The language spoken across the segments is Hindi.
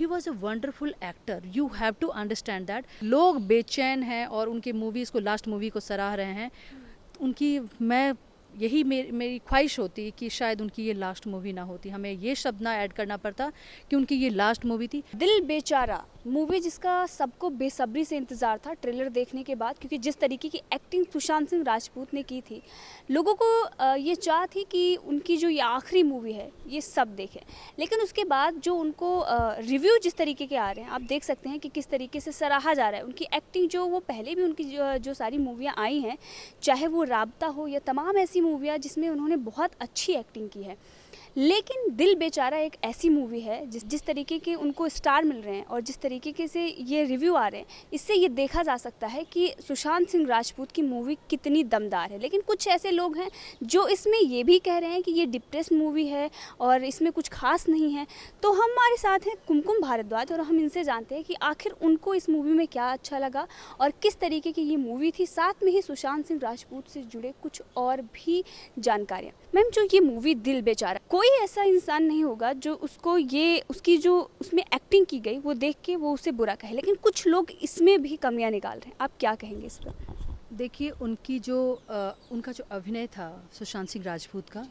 He was a wonderful actor, you have to understand that. लोग बेचैन हैं और उनकी मूवीज़ को, लास्ट मूवी को सराह रहे हैं। उनकी मैं यही मेरी ख्वाहिश होती कि शायद उनकी ये लास्ट मूवी ना होती, हमें ये शब्द ना ऐड करना पड़ता कि उनकी ये लास्ट मूवी थी। दिल बेचारा मूवी जिसका सबको बेसब्री से इंतज़ार था ट्रेलर देखने के बाद, क्योंकि जिस तरीके की एक्टिंग सुशांत सिंह राजपूत ने की थी, लोगों को ये चाह थी कि उनकी जो ये आखिरी मूवी है ये सब देखें। लेकिन उसके बाद जो उनको रिव्यू जिस तरीके के आ रहे हैं, आप देख सकते हैं कि किस तरीके से सराहा जा रहा है उनकी एक्टिंग। जो वो पहले भी उनकी जो सारी मूवियाँ आई हैं, चाहे वो राब्ता हो या तमाम ऐसी मूवियाँ जिसमें उन्होंने बहुत अच्छी एक्टिंग की है, लेकिन दिल बेचारा एक ऐसी मूवी है जिस तरीके के उनको स्टार मिल रहे हैं और जिस तरीके से ये रिव्यू आ रहे हैं, इससे ये देखा जा सकता है कि सुशांत सिंह राजपूत की मूवी कितनी दमदार है। लेकिन कुछ ऐसे लोग हैं जो इसमें ये भी कह रहे हैं कि ये डिप्रेस मूवी है और इसमें कुछ खास नहीं है। तो हमारे साथ हैं कुमकुम भारद्वाज और हम इनसे जानते हैं कि आखिर उनको इस मूवी में क्या अच्छा लगा और किस तरीके की ये मूवी थी। साथ में ही सुशांत सिंह राजपूत से जुड़े कुछ और भी जानकारियाँ। मैम, जो ये मूवी दिल बेचारा, कोई ऐसा इंसान नहीं होगा जो उसको उसकी जो उसमें एक्टिंग की गई वो देख के वो उसे बुरा कहे, लेकिन कुछ लोग इसमें भी कमियां निकाल रहे हैं। आप क्या कहेंगे इस पर? देखिए, उनका जो अभिनय था सुशांत सिंह राजपूत का,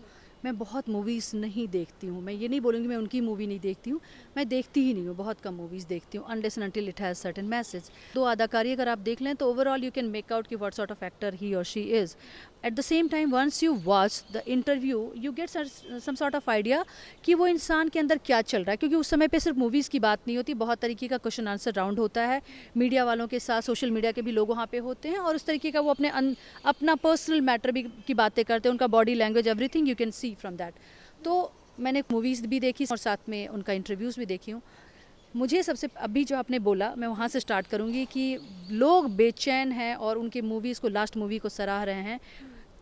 मैं बहुत मूवीज़ नहीं देखती हूँ। मैं ये नहीं बोलूँगी मैं उनकी मूवी नहीं देखती हूँ, मैं देखती ही नहीं हूँ, बहुत कम मूवीज़ देखती हूँ, unless and until it has certain message. दो अदाकारी अगर आप देख लें तो overall you can make out कि what sort of actor he और she is. At the same time once you watch the interview you get some sort of idea कि वो इंसान के अंदर क्या चल रहा है, क्योंकि उस समय पे सिर्फ मूवीज़ की बात नहीं होती, बहुत तरीके का क्वेश्चन आंसर राउंड होता है मीडिया वालों के साथ, सोशल मीडिया के भी लोग वहाँ पे होते हैं और उस तरीके का वो अपना पर्सनल मैटर भी की बातें करते हैं, उनका body language everything you can C from that. तो मैंने मूवीज़ भी देखी और साथ में उनका इंटरव्यूज़ भी देखी हूँ। मुझे सबसे अभी जो आपने बोला मैं वहाँ से स्टार्ट करूँगी कि लोग बेचैन हैं और उनकी मूवीज़ को, लास्ट मूवी को सराह रहे हैं।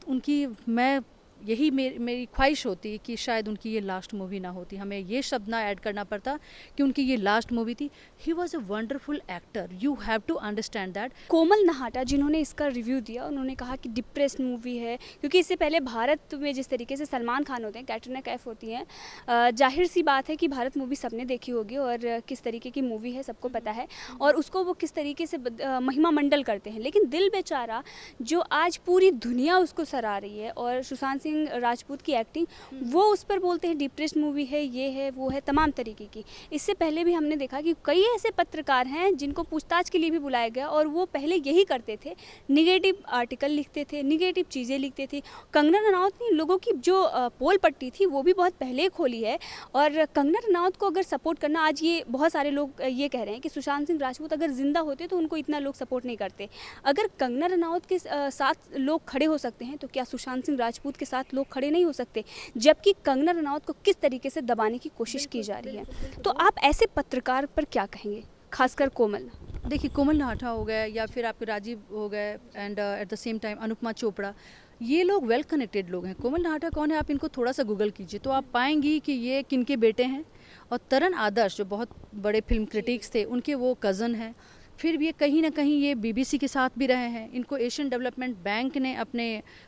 उनकी मैं यही मेरी ख्वाहिश होती कि शायद उनकी ये लास्ट मूवी ना होती, हमें ये शब्द ना ऐड करना पड़ता कि उनकी ये लास्ट मूवी थी। He was a wonderful actor, you have to understand that. Komal Nahata जिन्होंने इसका रिव्यू दिया, उन्होंने कहा कि डिप्रेस्ड मूवी है, क्योंकि इससे पहले भारत में जिस तरीके से सलमान खान होते हैं, कैटरीना कैफ होती हैं, जाहिर सी बात है कि भारत मूवी सबने देखी होगी और किस तरीके की मूवी है सबको पता है और उसको वो किस तरीके से महिमा मंडल करते हैं। लेकिन दिल बेचारा जो आज पूरी दुनिया उसको सराह रही है और सुशांत सिंह राजपूत की एक्टिंग, वो उस पर बोलते हैं डिप्रेस्ड मूवी है, ये है वो है, तमाम तरीके की। इससे पहले भी हमने देखा कि कई ऐसे पत्रकार हैं जिनको पूछताछ के लिए भी बुलाया गया और वो पहले यही करते थे, निगेटिव आर्टिकल लिखते थे, निगेटिव चीज़ें लिखते थे। कंगना रनौत ने लोगों की जो पोल पट्टी थी वो भी बहुत पहले खोली है और कंगना रनौत को अगर सपोर्ट करना, आज ये बहुत सारे लोग ये कह रहे हैं कि सुशांत सिंह राजपूत अगर जिंदा होते तो उनको इतना लोग सपोर्ट नहीं करते। अगर कंगना रनौत के साथ लोग खड़े हो सकते हैं तो क्या सुशांत सिंह राजपूत के साथ लोग खड़े नहीं हो सकते? जबकि कंगना रनौत को किस तरीके से दबाने की कोशिश की जा रही है। तो आप ऐसे पत्रकार पर क्या कहेंगे, खासकर कोमल? देखिए, कोमल नाहटा हो गए या फिर आपके राजीव हो गए and eight the same time Anupama Chopra, ये लोग वेल कनेक्टेड लोग हैं। कोमल नाहटा कौन है, आप इनको थोड़ा सा गूगल कीजिए तो आप पाएंगी कि ये किनके बेटे हैं। और तरन आदर्श जो बहुत बड़े फिल्म क्रिटिक्स थे, उनके वो कज़न हैं। फिर भी ये कहीं ना कहीं ये बीबीसी के साथ भी रहे हैं। इनको एशियन डेवलपमेंट बैंक ने अपने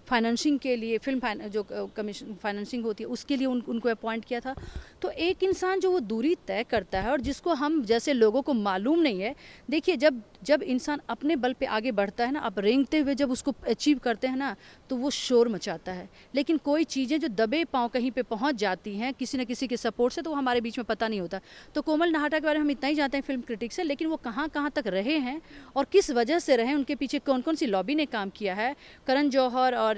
फाइनेंसिंग के लिए, जो कमीशन फाइनेंसिंग होती है उसके लिए उनको अपॉइंट किया था। तो एक इंसान जो वो दूरी तय करता है और जिसको हम जैसे लोगों को मालूम नहीं है, देखिए जब इंसान अपने बल पे आगे बढ़ता है ना, आप रेंगते हुए जब उसको अचीव करते हैं ना, तो वो शोर मचाता है। लेकिन कोई चीज़ें जो दबे पाँव कहीं पे पहुंच जाती हैं किसी न किसी के सपोर्ट से, तो वो हमारे बीच में पता नहीं होता। तो कोमल नाहटा के बारे में हम इतना ही जानते हैं फिल्म क्रिटिक से, लेकिन वो कहाँ कहाँ तक रहे हैं और किस वजह से रहे, उनके पीछे कौन कौन सी लॉबी ने काम किया है। करण जौहर और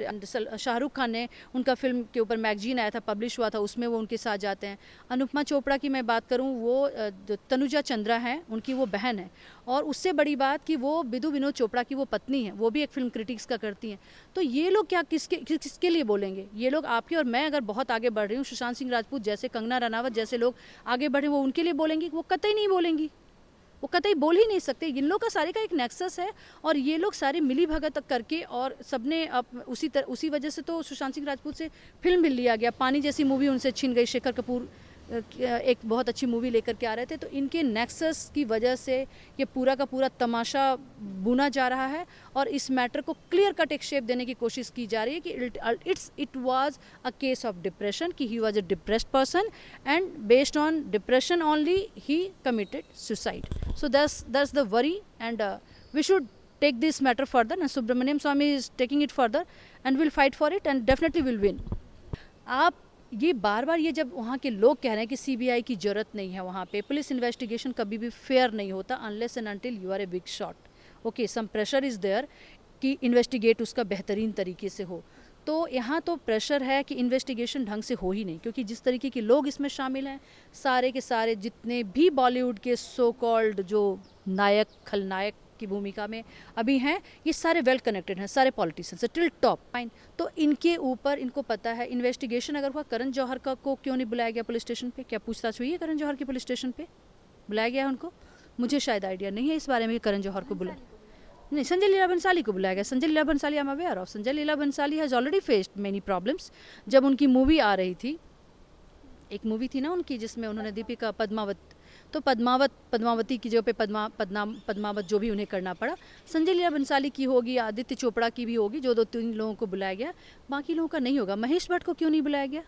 शाहरुख खान ने, उनका फिल्म के ऊपर मैगजीन आया था, पब्लिश हुआ था, उसमें वो उनके साथ जाते हैं। अनुपमा चोपड़ा की मैं बात करूँ, वो तनुजा चंद्रा हैं, उनकी वो बहन है। और उससे बड़ी बात कि वो बिदु विनोद चोपड़ा की वो पत्नी है, वो भी एक फिल्म क्रिटिक्स का करती हैं। तो ये लोग क्या किसके लिए बोलेंगे? ये लोग आपके और मैं अगर बहुत आगे बढ़ रही हूँ, सुशांत सिंह राजपूत जैसे, कंगना रनावत जैसे लोग आगे बढ़े, वो उनके लिए बोलेंगी? वो कतई नहीं बोलेंगी, वो कतई बोल ही नहीं सकते। इन लोग का सारे का एक नेक्सस है और ये लोग सारे मिली भगत करके और सबने उसी वजह से तो सुशांत सिंह राजपूत से फिल्म भी लिया गया। पानी जैसी मूवी उनसे छिन गई, शेखर कपूर एक बहुत अच्छी मूवी लेकर के आ रहे थे, तो इनके नेक्सस की वजह से ये पूरा का पूरा तमाशा बुना जा रहा है और इस मैटर को क्लियर कट एक शेप देने की कोशिश की जा रही है कि it was a case of depression, कि he was a depressed person and based on depression only he committed suicide. So that's the worry and we should take this matter further, and Subramaniam Swamy is taking it further and will fight for it and definitely will win. आप ये बार बार ये जब वहाँ के लोग कह रहे हैं कि सीबीआई की ज़रूरत नहीं है, वहाँ पे पुलिस इन्वेस्टिगेशन कभी भी फेयर नहीं होता unless and until you are a big shot. Okay, some pressure is there कि इन्वेस्टिगेट उसका बेहतरीन तरीके से हो. तो यहाँ तो प्रेशर है कि इन्वेस्टिगेशन ढंग से हो ही नहीं, क्योंकि जिस तरीके के लोग इसमें शामिल हैं, सारे के सारे जितने भी बॉलीवुड के सो कॉल्ड जो नायक खलनायक की भूमिका में अभी हैं, ये सारे वेल कनेक्टेड हैं, सारे पॉलिटिशियंस टिल टॉप. फाइन, तो इनके ऊपर इनको पता है इन्वेस्टिगेशन अगर हुआ, करण जौहर का को क्यों नहीं बुलाया गया पुलिस स्टेशन पे? क्या पूछताछ हुई है करण जौहर की पुलिस स्टेशन पे? बुलाया गया है उनको? मुझे शायद आइडिया नहीं है इस बारे में कि करण जौहर को बुलाया नहीं. संजय लीला भंसाली को बुलाया गया. Sanjay Leela Bhansali I am aware of. Sanjay Leela Bhansali has already faced many problems. जब उनकी मूवी आ रही थी, एक मूवी थी ना उनकी जिसमें उन्होंने दीपिका पद्मावती की जगह पे पद्मावत जो भी उन्हें करना पड़ा. संजय लीला भंसाली की होगी, आदित्य चोपड़ा की भी होगी, जो 2-3 लोगों को बुलाया गया, बाकी लोगों का नहीं होगा. महेश भट्ट को क्यों नहीं बुलाया गया?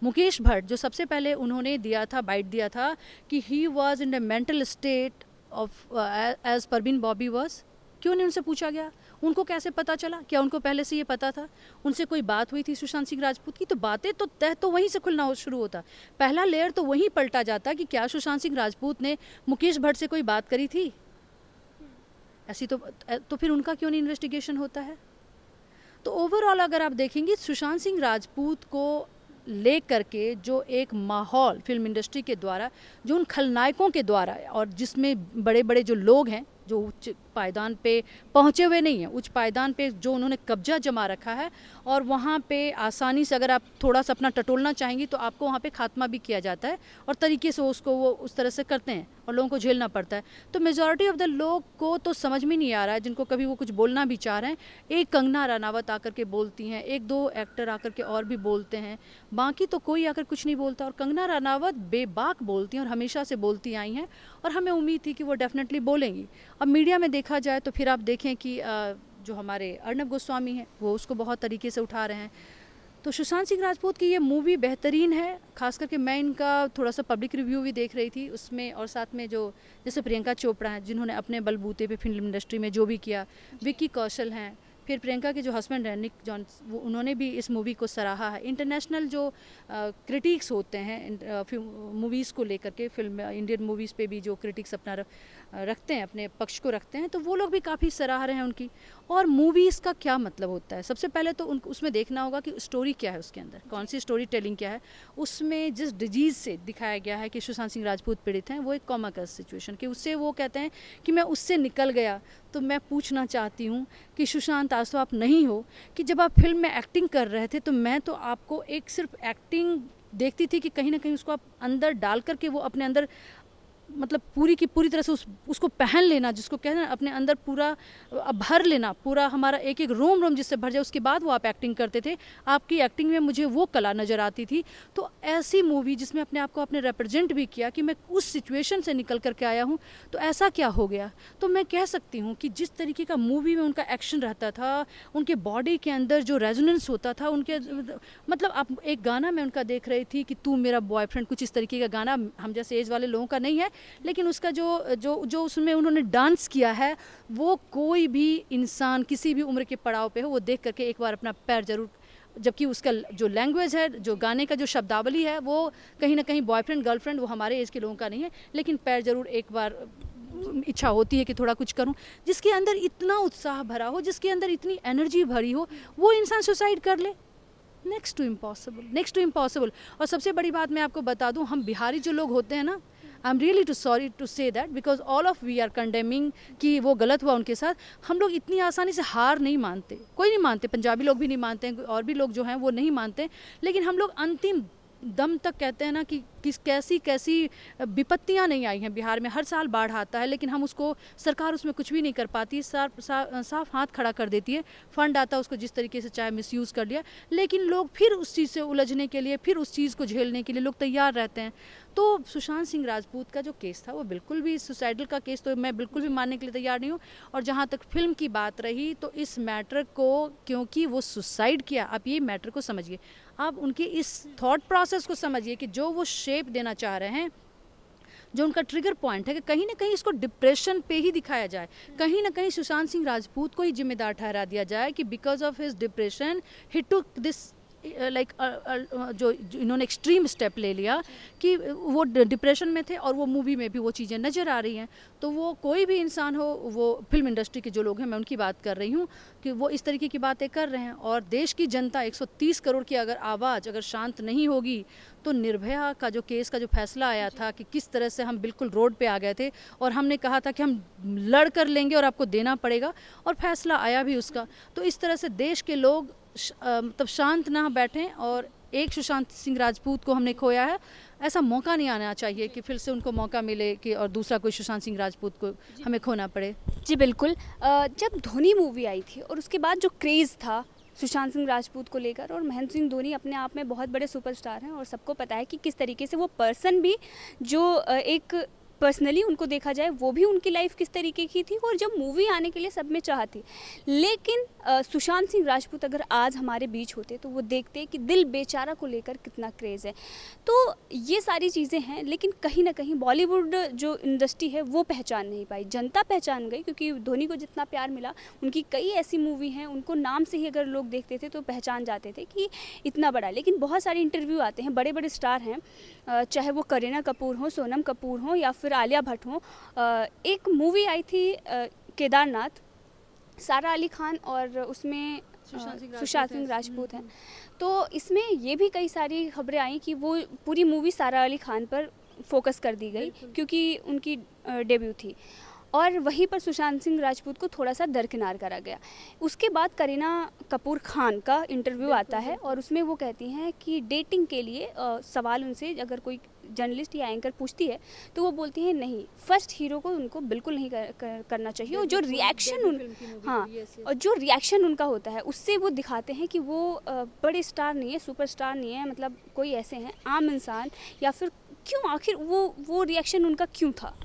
मुकेश भट्ट जो सबसे पहले उन्होंने दिया था, बाइट दिया था कि he was in the mental state of as Parveen Babi was, क्यों नहीं उनसे पूछा गया? उनको कैसे पता चला? क्या उनको पहले से ये पता था? उनसे कोई बात हुई थी सुशांत सिंह राजपूत की? तो बातें तो तह तो वहीं से खुलना शुरू होता, पहला लेयर तो वहीं पलटा जाता कि क्या सुशांत सिंह राजपूत ने मुकेश भट्ट से कोई बात करी थी ऐसी? तो फिर उनका क्यों नहीं इन्वेस्टिगेशन होता है? तो ओवरऑल अगर आप देखेंगे सुशांत सिंह राजपूत को ले करके जो एक माहौल फिल्म इंडस्ट्री के द्वारा, जो उन खलनायकों के द्वारा, और जिसमें बड़े बड़े जो लोग हैं जो उच्च पायदान पे पहुंचे हुए नहीं हैं, उच्च पायदान पे जो उन्होंने कब्जा जमा रखा है, और वहाँ पे आसानी से अगर आप थोड़ा सा अपना टटोलना चाहेंगी तो आपको वहाँ पे खात्मा भी किया जाता है और तरीके से उसको वो उस तरह से करते हैं और लोगों को झेलना पड़ता है. तो मेजॉरिटी ऑफ द लोग को तो समझ में नहीं आ रहा है, जिनको कभी वो कुछ बोलना भी चाह रहे हैं. एक कंगना रनावत आकर के बोलती हैं, 1-2 एक्टर आकर के और भी बोलते हैं, बाकी तो कोई आकर कुछ नहीं बोलता. और कंगना रनावत बेबाक बोलती हैं और हमेशा से बोलती आई हैं, और हमें उम्मीद थी कि वो डेफिनेटली बोलेंगी. अब मीडिया में देखा जाए तो फिर आप देखें कि जो हमारे अर्नब गोस्वामी हैं वो उसको बहुत तरीके से उठा रहे हैं. तो सुशांत सिंह राजपूत की ये मूवी बेहतरीन है, खास करके मैं इनका थोड़ा सा पब्लिक रिव्यू भी देख रही थी उसमें, और साथ में जो जैसे प्रियंका चोपड़ा हैं जिन्होंने अपने बलबूते पे फिल्म इंडस्ट्री में जो भी किया, विक्की कौशल हैं, फिर प्रियंका के जो हस्बैंड हैं निक जॉन, वो उन्होंने भी इस मूवी को सराहा है. इंटरनेशनल जो क्रिटिक्स होते हैं मूवीज़ को लेकर के, फिल्म इंडियन मूवीज़ पे भी जो क्रिटिक्स अपना रखते हैं, अपने पक्ष को रखते हैं, तो वो लोग भी काफ़ी सराह रहे हैं उनकी. और मूवीज़ का क्या मतलब होता है, सबसे पहले तो उसमें देखना होगा कि स्टोरी क्या है, उसके अंदर कौन सी स्टोरी टेलिंग क्या है. उसमें जिस डिजीज़ से दिखाया गया है कि सुशांत सिंह राजपूत पीड़ित हैं, वो एक कॉमिकल सिचुएशन कि उससे वो कहते हैं कि मैं उससे निकल गया. तो मैं पूछना चाहती हूँ कि सुशांत आज तो आप नहीं हो, कि जब आप फिल्म में एक्टिंग कर रहे थे तो मैं तो आपको एक सिर्फ एक्टिंग देखती थी कि कहीं ना कहीं उसको आप अंदर डाल करके वो अपने अंदर मतलब पूरी की पूरी तरह से उसको पहन लेना, जिसको कहते हैं अपने अंदर पूरा भर लेना, पूरा हमारा एक एक रोम जिससे भर जाए, उसके बाद वो आप एक्टिंग करते थे. आपकी एक्टिंग में मुझे वो कला नज़र आती थी. तो ऐसी मूवी जिसमें अपने आप को आपने रिप्रेजेंट भी किया कि मैं उस सिचुएशन से निकल करके आया हूँ, तो ऐसा क्या हो गया? तो मैं कह सकती हूँ कि जिस तरीके का मूवी में उनका एक्शन रहता था, उनके बॉडी के अंदर जो रेजोनेंस होता था, उनके मतलब आप एक गाना मैं उनका देख रही थी कि तू मेरा बॉयफ्रेंड, कुछ इस तरीके का गाना, हम जैसे एज वाले लोगों का नहीं है, लेकिन उसका जो उसमें उन्होंने डांस किया है, वो कोई भी इंसान किसी भी उम्र के पड़ाव पे हो, वो देख करके एक बार अपना पैर जरूर, जबकि उसका जो लैंग्वेज है, जो गाने का जो शब्दावली है, वो कहीं ना कहीं बॉयफ्रेंड गर्लफ्रेंड वो हमारे एज के लोगों का नहीं है, लेकिन पैर जरूर एक बार इच्छा होती है कि थोड़ा कुछ करूं. जिसके अंदर इतना उत्साह भरा हो, जिसके अंदर इतनी एनर्जी भरी हो, वो इंसान सुसाइड कर ले, नेक्स्ट टू इम्पॉसिबल. और सबसे बड़ी बात मैं आपको बता दूं, हम बिहारी जो लोग होते हैं ना, I am really too sorry to say that, because all of we are condemning कि वो गलत हुआ उनके साथ. हम लोग इतनी आसानी से हार नहीं मानते, कोई नहीं मानते, पंजाबी लोग भी नहीं मानते हैं, और भी लोग जो हैं वो नहीं मानते, लेकिन हम लोग अंतिम दम तक कहते हैं ना कि कैसी कैसी विपत्तियां नहीं आई हैं बिहार में। हर साल बाढ़ आता है लेकिन हम उसको, सरकार उसमें कुछ भी नहीं कर पाती, साफ हाथ खड़ा कर देती है। फंड आता है, उसको जिस तरीके से चाहे मिसयूज़ कर लिया, लेकिन लोग फिर उस चीज़ से उलझने के लिए, फिर उस चीज़ को झेलने के लिए लोग तैयार रहते हैं। तो सुशांत सिंह राजपूत का जो केस था वो बिल्कुल भी सुसाइडल का केस तो मैं बिल्कुल भी मानने के लिए तैयार नहीं हूँ। और जहाँ तक फिल्म की बात रही, तो इस मैटर को, क्योंकि वो सुसाइड किया, आप ये मैटर को समझिए, आप उनकी इस थॉट प्रोसेस को समझिए कि जो वो शेप देना चाह रहे हैं, जो उनका ट्रिगर पॉइंट है कि कहीं ना कहीं इसको डिप्रेशन पे ही दिखाया जाए, कहीं ना कहीं सुशांत सिंह राजपूत को ही जिम्मेदार ठहरा दिया जाए कि because of his depression he took this like जो इन्होंने एक्सट्रीम स्टेप ले लिया कि वो डिप्रेशन में थे और वो मूवी में भी वो चीज़ें नज़र आ रही हैं। तो वो कोई भी इंसान हो, वो फिल्म इंडस्ट्री के जो लोग हैं, मैं उनकी बात कर रही हूँ कि वो इस तरीके की बातें कर रहे हैं। और देश की जनता 130 करोड़ की अगर आवाज़ अगर शांत नहीं होगी, तो निर्भया का जो केस का जो फैसला आया था कि किस तरह से हम बिल्कुल रोड पे आ गए थे और हमने कहा था कि हम लड़ कर लेंगे और आपको देना पड़ेगा, और फैसला आया भी उसका। तो इस तरह से देश के लोग मतलब शांत ना बैठें, और एक सुशांत सिंह राजपूत को हमने खोया है, ऐसा मौका नहीं आना चाहिए कि फिर से उनको मौका मिले कि और दूसरा कोई सुशांत सिंह राजपूत को हमें खोना पड़े। जी बिल्कुल। जब धोनी मूवी आई थी और उसके बाद जो क्रेज़ था सुशांत सिंह राजपूत को लेकर, और महेंद्र सिंह धोनी अपने आप में बहुत बड़े सुपरस्टार हैं और सबको पता है कि किस तरीके से वो पर्सन भी, जो एक पर्सनली उनको देखा जाए वो भी उनकी लाइफ किस तरीके की थी, और जब मूवी आने के लिए सब में चाह थी। लेकिन सुशांत सिंह राजपूत अगर आज हमारे बीच होते तो वो देखते कि दिल बेचारा को लेकर कितना क्रेज़ है। तो ये सारी चीज़ें हैं, लेकिन कहीं ना कहीं बॉलीवुड जो इंडस्ट्री है वो पहचान नहीं पाई, जनता पहचान गई, क्योंकि धोनी को जितना प्यार मिला, उनकी कई ऐसी मूवी हैं उनको नाम से ही अगर लोग देखते थे तो पहचान जाते थे कि इतना बड़ा। लेकिन बहुत सारे इंटरव्यू आते हैं, बड़े बड़े स्टार हैं, चाहे वो करीना कपूर हो, सोनम कपूर हो, या फिर आलिया भट्ट हो। एक मूवी आई थी केदारनाथ, सारा अली खान और उसमें सुशांत सिंह राजपूत हैं। तो इसमें ये भी कई सारी खबरें आई कि वो पूरी मूवी सारा अली खान पर फोकस कर दी गई क्योंकि उनकी डेब्यू थी, और वहीं पर सुशांत सिंह राजपूत को थोड़ा सा दरकिनार करा गया। उसके बाद करीना कपूर खान का इंटरव्यू आता है और उसमें वो कहती हैं कि डेटिंग के लिए सवाल उनसे अगर कोई जर्नलिस्ट या एंकर पूछती है तो वो बोलती हैं नहीं, फर्स्ट हीरो को उनको बिल्कुल नहीं करना चाहिए। और जो रिएक्शन और जो रिएक्शन उनका होता है उससे वो दिखाते हैं कि वो बड़े स्टार नहीं है, सुपरस्टार नहीं है, मतलब कोई ऐसे हैं आम इंसान, या फिर क्यों, आखिर वो रिएक्शन उनका क्यों था।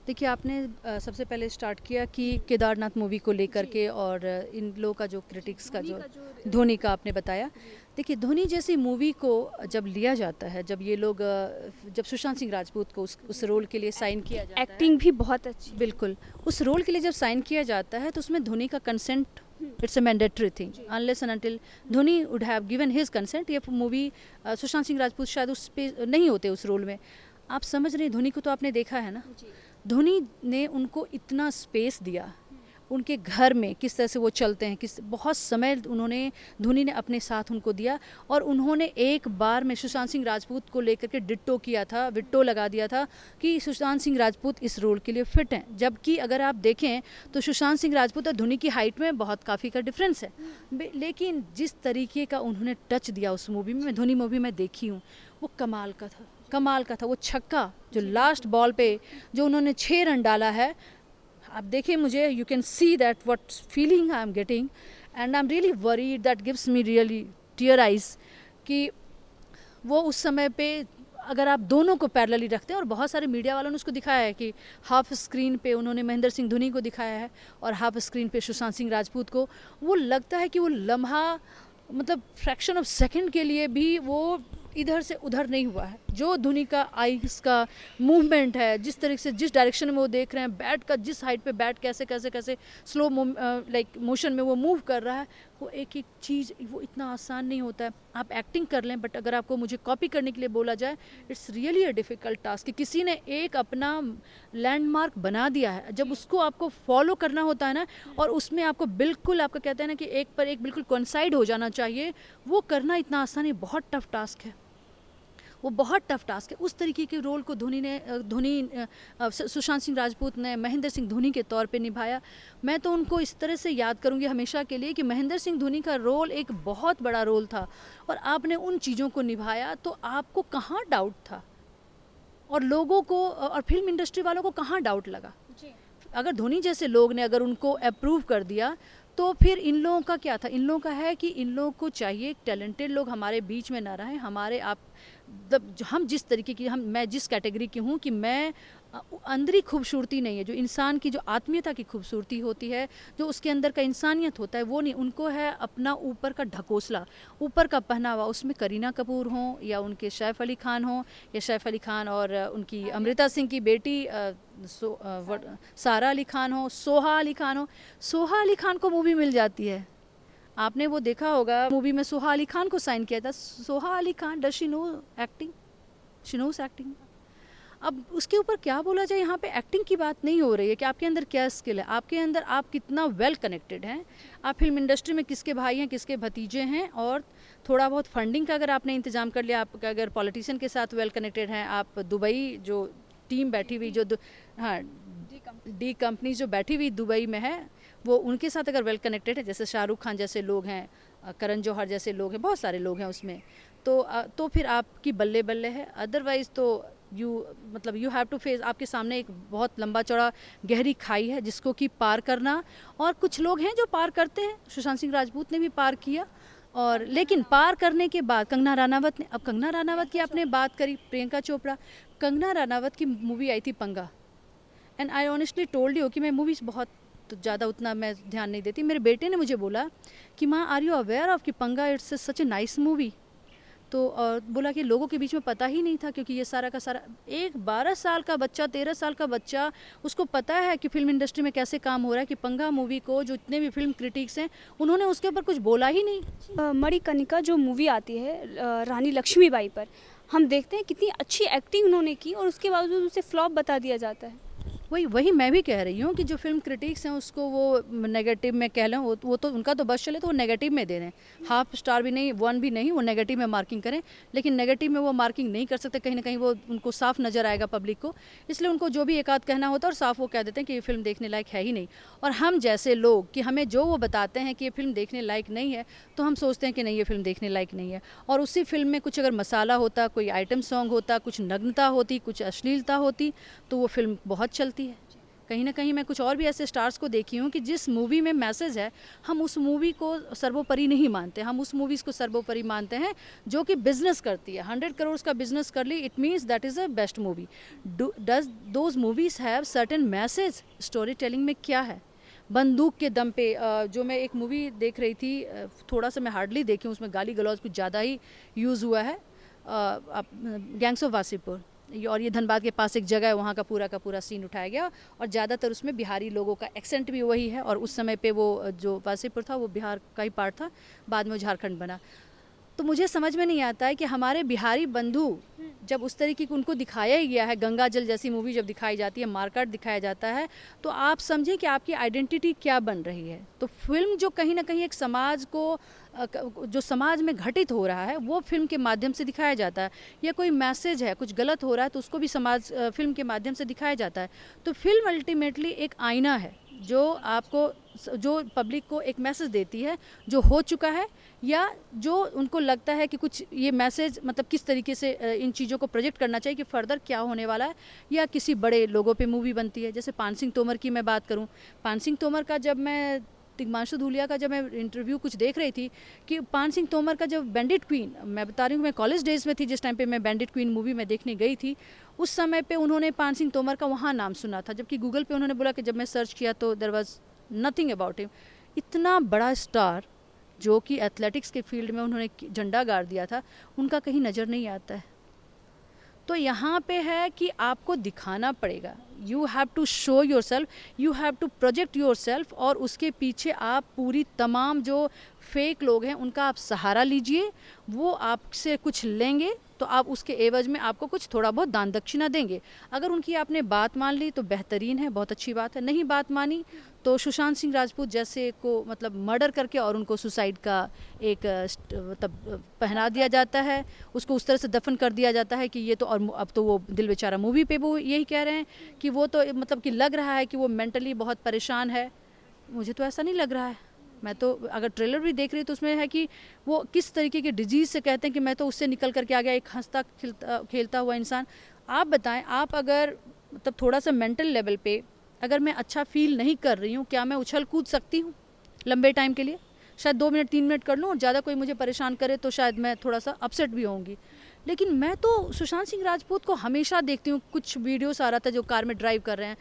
देखिए, आपने सबसे पहले स्टार्ट किया कि केदारनाथ मूवी को लेकर के, और इन लोगों का जो क्रिटिक्स का जो धोनी का आपने बताया। देखिए, धोनी जैसी मूवी को जब लिया जाता है, जब ये लोग जब सुशांत सिंह राजपूत को उस रोल के लिए साइन किया जाता है, एक्टिंग भी बहुत अच्छी, बिल्कुल उस रोल के लिए जब साइन किया जाता है तो उसमें धोनी का consent, it's a mandatory thing, unless and until Dhoni would have given his consent, ये मूवी सुशांत सिंह राजपूत शायद उस पे नहीं होते उस रोल में। आप समझ रहे हैं, धोनी को तो आपने देखा है ना, धोनी ने उनको इतना स्पेस दिया, उनके घर में किस तरह से वो चलते हैं, किस बहुत समय धोनी ने अपने साथ उनको दिया, और उन्होंने एक बार में सुशांत सिंह राजपूत को लेकर के डिट्टो किया था, विट्टो लगा दिया था कि सुशांत सिंह राजपूत इस रोल के लिए फिट हैं। जबकि अगर आप देखें तो सुशांत सिंह राजपूत और धोनी की हाइट में बहुत काफ़ी का डिफरेंस है, लेकिन जिस तरीके का उन्होंने टच दिया उस मूवी में, धोनी मूवी में देखी हूँ, वो कमाल का था, कमाल का था। वो छक्का जो लास्ट बॉल पे जो उन्होंने 6 रन डाला है, आप देखिए, मुझे you can see that what feeling I am getting, and I am really worried, that gives me really tear eyes, कि वो उस समय पे अगर आप दोनों को पैरेलली रखते हैं, और बहुत सारे मीडिया वालों ने उसको दिखाया है कि हाफ स्क्रीन पे उन्होंने महेंद्र सिंह धोनी को दिखाया है और हाफ स्क्रीन पे सुशांत सिंह राजपूत को, वो लगता है कि वो लम्हा मतलब फ्रैक्शन ऑफ सेकंड के लिए भी वो इधर से उधर नहीं हुआ है। जो धोनी का आइस का मूवमेंट है, जिस तरीके से जिस डायरेक्शन में वो देख रहे हैं, बैट का जिस हाइट पे बैट कैसे कैसे कैसे स्लो लाइक मोशन में वो मूव कर रहा है, वो एक एक चीज़ वो इतना आसान नहीं होता है। आप एक्टिंग कर लें, बट अगर आपको मुझे कॉपी करने के लिए बोला जाए, it's really a difficult task. कि किसी ने एक अपना लैंडमार्क बना दिया है, जब उसको आपको फॉलो करना होता है ना, और उसमें आपको बिल्कुल, आपका कहते हैं ना कि एक पर एक बिल्कुल कोइंसाइड हो जाना चाहिए, वो करना इतना आसान है, बहुत टफ टास्क है। वो बहुत टफ टास्क है। उस तरीके के रोल को सुशांत सिंह राजपूत ने महेंद्र सिंह धोनी के तौर पे निभाया। मैं तो उनको इस तरह से याद करूँगी हमेशा के लिए कि महेंद्र सिंह धोनी का रोल एक बहुत बड़ा रोल था और आपने उन चीज़ों को निभाया, तो आपको कहाँ डाउट था और लोगों को और फिल्म इंडस्ट्री वालों को कहाँ डाउट लगा। अगर धोनी जैसे लोग ने अगर उनको अप्रूव कर दिया तो फिर इन लोगों का क्या था। इन लोगों का है कि इन लोगों को चाहिए टैलेंटेड लोग हमारे बीच में ना रहें। हम जिस तरीके की मैं जिस कैटेगरी की हूँ कि मैं अंदरी खूबसूरती नहीं है, जो इंसान की जो आत्मीयता की खूबसूरती होती है, जो उसके अंदर का इंसानियत होता है, वो नहीं। उनको है अपना ऊपर का ढकोसला, ऊपर का पहनावा। उसमें करीना कपूर हों या उनके सैफ अली खान हों, या सैफ अली खान और उनकी अमृता सिंह की बेटी सारा अली खान हो, सोहा अली खान हो। सोहा अली खान को मूवी मिल जाती है, आपने वो देखा होगा, मूवी में सोहा अली खान को साइन किया था। Soha Ali Khan, does she know acting? She nose acting. अब उसके ऊपर क्या बोला जाए, यहाँ पे एक्टिंग की बात नहीं हो रही है कि आपके अंदर क्या स्किल है, आपके अंदर आप कितना वेल कनेक्टेड हैं, आप फिल्म इंडस्ट्री में किसके भाई हैं, किसके भतीजे हैं, और थोड़ा बहुत फंडिंग का अगर आपने इंतजाम कर लिया, आप अगर पॉलिटिशियन के साथ वेल कनेक्टेड हैं, आप दुबई जो टीम बैठी हुई जो हाँ डी कंपनी जो बैठी हुई दुबई में है, वो उनके साथ अगर वेल कनेक्टेड है, जैसे शाहरुख खान जैसे लोग हैं, करण जौहर जैसे लोग हैं, बहुत सारे लोग हैं उसमें, तो फिर आपकी बल्ले बल्ले है। अदरवाइज़ तो यू हैव टू फेस, आपके सामने एक बहुत लंबा चौड़ा गहरी खाई है जिसको कि पार करना। और कुछ लोग हैं जो पार करते हैं, सुशांत सिंह राजपूत ने भी पार किया, और लेकिन पार करने के बाद कंगना रनावत ने, अब कंगना रनावत की आपने बात करी, प्रियंका चोपड़ा, कंगना रनावत की मूवी आई थी पंगा, and I honestly told you कि मैं मूवीज़ बहुत ज़्यादा उतना मैं ध्यान नहीं देती। मेरे बेटे ने मुझे बोला कि माँ, आर यू अवेयर ऑफ कि पंगा it's such a nice movie. तो और बोला कि लोगों के बीच में पता ही नहीं था, क्योंकि ये सारा का सारा एक 12 साल का बच्चा, 13 साल का बच्चा, उसको पता है कि फिल्म इंडस्ट्री में कैसे काम हो रहा है, कि पंगा मूवी को जो इतने भी फिल्म क्रिटिक्स हैं उन्होंने उसके ऊपर कुछ बोला ही नहीं। मणिकर्णिका जो मूवी आती है रानी लक्ष्मीबाई पर, हम देखते हैं कितनी अच्छी एक्टिंग उन्होंने की और उसके बावजूद उसे फ्लॉप बता दिया जाता है। वही मैं भी कह रही हूँ कि जो फिल्म क्रिटिक्स हैं उसको वो नेगेटिव में कह लें, वो तो उनका तो बस चले तो वो नेगेटिव में दे दें, हाफ स्टार भी नहीं, 1 भी नहीं, वो नेगेटिव में मार्किंग करें। लेकिन नेगेटिव में वो मार्किंग नहीं कर सकते, कहीं ना कहीं वो उनको साफ नज़र आएगा पब्लिक को, इसलिए उनको जो भी एक आध कहना होता है और साफ वो कह देते हैं कि ये फिल्म देखने लायक है ही नहीं। और हम जैसे लोग कि हमें जो वो बताते हैं कि ये फिल्म देखने लायक नहीं है, तो हम सोचते हैं कि नहीं, ये फिल्म देखने लायक नहीं है। और उसी फिल्म में कुछ अगर मसाला होता, कोई आइटम सॉन्ग होता, कुछ नग्नता होती, कुछ अश्लीलता होती, तो वो फिल्म बहुत चलती है। कहीं ना कहीं मैं कुछ और भी ऐसे स्टार्स को देखी हूँ कि जिस मूवी में मैसेज है, हम उस मूवी को सर्वोपरि नहीं मानते, हम उस मूवीज़ को सर्वोपरि मानते हैं जो कि बिजनेस करती है। 100 करोड़ का बिजनेस कर ली, it means that is a best movie. Does those movies have certain message? Story telling में क्या है? बंदूक के दम पे जो मैं एक मूवी देख रही थी, थोड़ा सा मैं हार्डली देखी हूँ, उसमें गाली गलौज कुछ ज़्यादा ही यूज़ हुआ है, गैंग्स ऑफ वासेपुर, और ये धनबाद के पास एक जगह है, वहाँ का पूरा सीन उठाया गया, और ज़्यादातर उसमें बिहारी लोगों का एक्सेंट भी वही है, और उस समय पे वो जो वासेपुर था वो बिहार का ही पार्ट था, बाद में वो झारखंड बना। तो मुझे समझ में नहीं आता है कि हमारे बिहारी बंधु जब उस तरीके की उनको दिखाया ही गया है, गंगा जल जैसी मूवी जब दिखाई जाती है, मारकाट दिखाया जाता है, तो आप समझें कि आपकी आइडेंटिटी क्या बन रही है। तो फिल्म जो कहीं ना कहीं एक समाज को, जो समाज में घटित हो रहा है, वो फिल्म के माध्यम से दिखाया जाता है, या कोई मैसेज है, कुछ गलत हो रहा है, तो उसको भी फिल्म के माध्यम से दिखाया जाता है। तो फिल्म अल्टीमेटली एक आईना है जो आपको, जो पब्लिक को एक मैसेज देती है जो हो चुका है, या जो उनको लगता है कि कुछ ये मैसेज मतलब किस तरीके से इन चीज़ों को प्रोजेक्ट करना चाहिए कि फर्दर क्या होने वाला है, या किसी बड़े लोगों पे मूवी बनती है। जैसे पान सिंह तोमर की मैं बात करूं, पान सिंह तोमर का जब मैं, तिग्मांशु धूलिया का जब मैं इंटरव्यू कुछ देख रही थी, कि पान सिंह तोमर का जब बैंडिट क्वीन, मैं बता रही हूँ, मैं कॉलेज डेज में थी जिस टाइम पे मैं बैंडिट क्वीन मूवी में देखने गई थी, उस समय पे उन्होंने पान सिंह तोमर का वहाँ नाम सुना था, जबकि गूगल पे उन्होंने बोला कि जब मैं सर्च किया तो there was nothing about him. इतना बड़ा स्टार जो कि एथलेटिक्स के फील्ड में उन्होंने झंडा गाड़ दिया था, उनका कहीं नज़र नहीं आता है। तो यहाँ पे है कि आपको दिखाना पड़ेगा, you have to show yourself, you have to project yourself, और उसके पीछे आप पूरी तमाम जो फेक लोग हैं उनका आप सहारा लीजिए, वो आपसे कुछ लेंगे तो आप उसके एवज में आपको कुछ थोड़ा बहुत दान दक्षिणा देंगे। अगर उनकी आपने बात मान ली तो बेहतरीन है, बहुत अच्छी बात है। नहीं बात मानी तो सुशांत सिंह राजपूत जैसे को मतलब मर्डर करके और उनको सुसाइड का एक मतलब पहना दिया जाता है, उसको उस तरह से दफन कर दिया जाता है कि ये तो, और अब तो वो दिल बेचारा मूवी पे वो यही कह रहे हैं कि वो तो मतलब कि लग रहा है कि वो मेंटली बहुत परेशान है। मुझे तो ऐसा नहीं लग रहा है। मैं तो अगर ट्रेलर भी देख रही तो उसमें है कि वो किस तरीके के डिजीज़ से कहते हैं कि मैं तो उससे निकल करके आ गया, एक हंसता खेलता हुआ इंसान। आप बताएं, आप अगर मतलब थोड़ा सा मेंटल लेवल पे अगर मैं अच्छा फील नहीं कर रही हूँ, क्या मैं उछल कूद सकती हूँ लंबे टाइम के लिए? शायद 2 मिनट 3 मिनट कर लूँ, और ज़्यादा कोई मुझे परेशान करे तो शायद मैं थोड़ा सा अपसेट भी होंगी। लेकिन मैं तो सुशांत सिंह राजपूत को हमेशा देखती हूँ, कुछ वीडियोस आ रहा था जो कार में ड्राइव कर रहे हैं,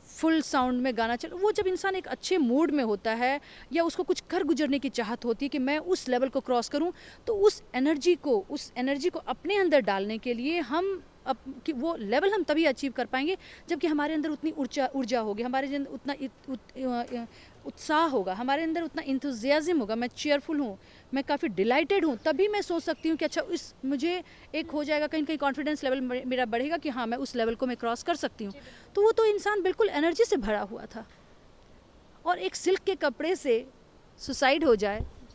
फुल साउंड में गाना चल, वो जब इंसान एक अच्छे मूड में होता है या उसको कुछ कर गुजरने की चाहत होती है कि मैं उस लेवल को क्रॉस करूं, तो उस एनर्जी को अपने अंदर डालने के लिए हम अब कि वो लेवल हम तभी अचीव कर पाएंगे जबकि हमारे अंदर उतनी ऊर्जा होगी, हमारे अंदर उतना उत्साह होगा, हमारे अंदर उतना इंथुजियाज्म होगा, मैं चेयरफुल हूँ, मैं काफ़ी डिलाइटेड हूँ, तभी मैं सोच सकती हूँ कि अच्छा इस मुझे एक हो जाएगा, कहीं कहीं कॉन्फिडेंस लेवल मेरा बढ़ेगा कि हाँ मैं उस लेवल को मैं क्रॉस कर सकती हूँ। तो वो तो इंसान बिल्कुल एनर्जी से भरा हुआ था, और एक सिल्क के कपड़े से सुसाइड हो जाए